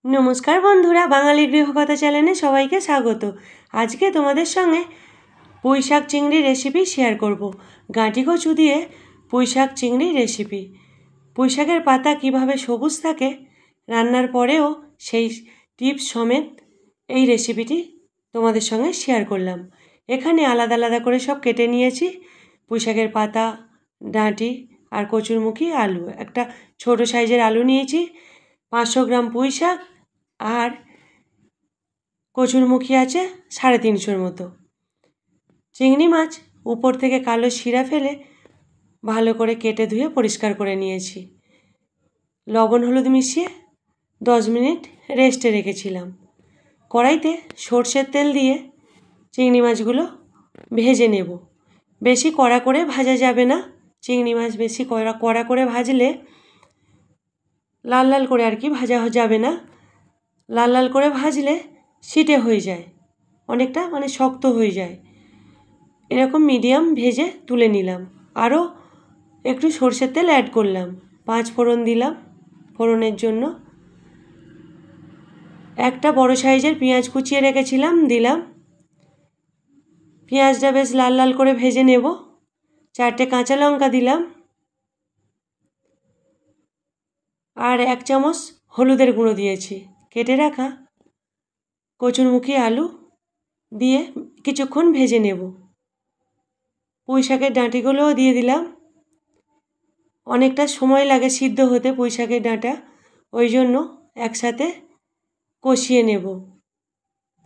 नमस्कार बंधुरा बांगाली गृहकथा चैनेले सबाइके स्वागत। आज के तुम्हारे संगे पुई शाक चिंगड़ी रेसिपि शेयर करब। गाँटी कचु दिए पुई शाक चिंगड़ी रेसिपि। पुई शाकेर पाता किभाबे सबुज थाके रान्नार परेও सेई टिप्स समेत এই रेसिपिटी তোমাদের संगे शेयर करलाम। एखाने आलादा आलादा करे सब केटे निয়েছি। पुई शाकेर पाता, डाँटी और कचुरमुखी आलू, एक छोटो साइजेर आलू निয়েছি, 500 ग्राम पुई शाक और कचुरमुखी आछे 350 मतो। चिंगड़ी माछ ऊपर थेके कालो शिरा फेले भालो करे केटे धुए परिष्कार करे निয়েছি। लवण हलुद मिशिए 10 मिनट रेस्टे रेखेছিলাম। कड़ाईते सर्षेर तेल दिए चिंगड़ी माछगुलो भेजे नेब। बेशी कड़ा करे भाजा जाबे ना। चिंगड़ी माछ बेशी कड़ा करे भाजले लाल लाल करे आर कि भाजा जाबे ना। लाल लाल करे भाजले शीटे हो जाए, अनेकटा माने शक्त हो जाए। एरकम मीडियम भेजे तुले निलाम। आरो एकटू सर्षेर तेल ऐड करलाम। 5 फोड़न दिलाम फोड़नेर जोन्नो। একটা বড় সাইজের পেঁয়াজ কুচিয়ে রেখেছিলাম দিলাম। পেঁয়াজটা বেশ লাল লাল করে ভেজে নেব। 4টে কাঁচা লঙ্কা দিলাম আর 1 চামচ হলুদের গুঁড়ো দিয়েছি। কেটে রাখা কচুরমুখী আলু দিয়ে কিছুক্ষণ ভেজে নেব। পুঁই শাকের ডাঁটিগুলোও দিয়ে দিলাম। অনেকটা সময় লাগে সিদ্ধ হতে পুঁই শাকের ডাঁটা, ওই জন্য একসাথে কষিয়ে নেব।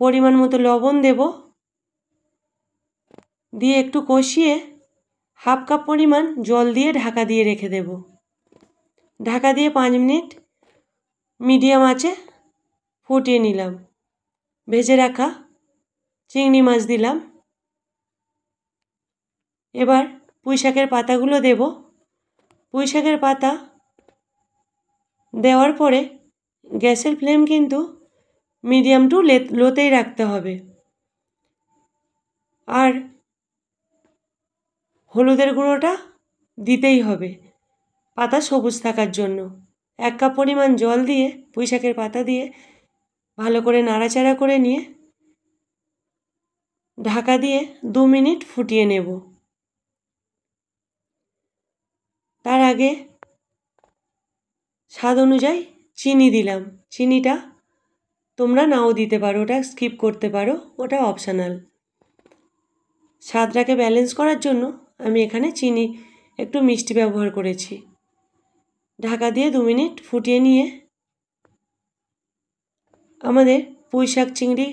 পরিমাণ মতো লবণ দেব, দিয়ে একটু কষিয়ে হাফ কাপ পরিমাণ জল দিয়ে ঢাকা দিয়ে রেখে দেব। ঢাকা দিয়ে 5 মিনিট মিডিয়াম আঁচে ফুটিয়ে নিলাম। ভেজে রাখা চিংড়ি মাছ দিলাম। এবার পুঁই শাকের পাতাগুলো দেব। পুঁই শাকের পাতা দেওয়ার পরে গ্যাসের ফ্লেম কিন্তু মিডিয়াম টু লোতেই রাখতে হবে। আর হলুদের গুঁড়োটা দিতেই হবে পাতা সবুজ থাকার জন্য। 1 কাপ পরিমাণ জল দিয়ে পুঁই শাকের পাতা দিয়ে ভালো করে নাড়াচাড়া করে নিয়ে ঢাকা দিয়ে 2 মিনিট ফুটিয়ে নেব। তার আগে স্বাদ অনুযায়ী চিনি দিলাম। চিনিটা তোমরা নাও দিতে পারো, ওটা স্কিপ করতে পারো, ওটা অপশনাল। স্বাদটাকে ব্যালেন্স করার জন্য আমি এখানে চিনি একটু মিষ্টি ব্যবহার করেছি। ঢাকা দিয়ে 2 মিনিট ফুটিয়ে নিয়ে আমাদের পুঁই শাক চিংড়ি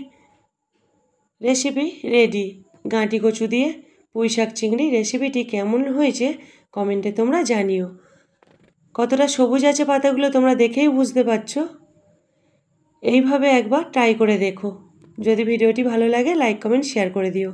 রেসিপি রেডি। গাঁটি কচু দিয়ে পুঁই শাক চিংড়ি রেসিপিটি কেমন হয়েছে কমেন্টে তোমরা জানিও। কতটা সবুজ আছে পাতাগুলো তোমরা দেখেই বুঝতে পারছো। এইভাবে একবার ট্রাই করে দেখো। যদি ভিডিওটি ভালো লাগে লাইক কমেন্ট শেয়ার করে দিও।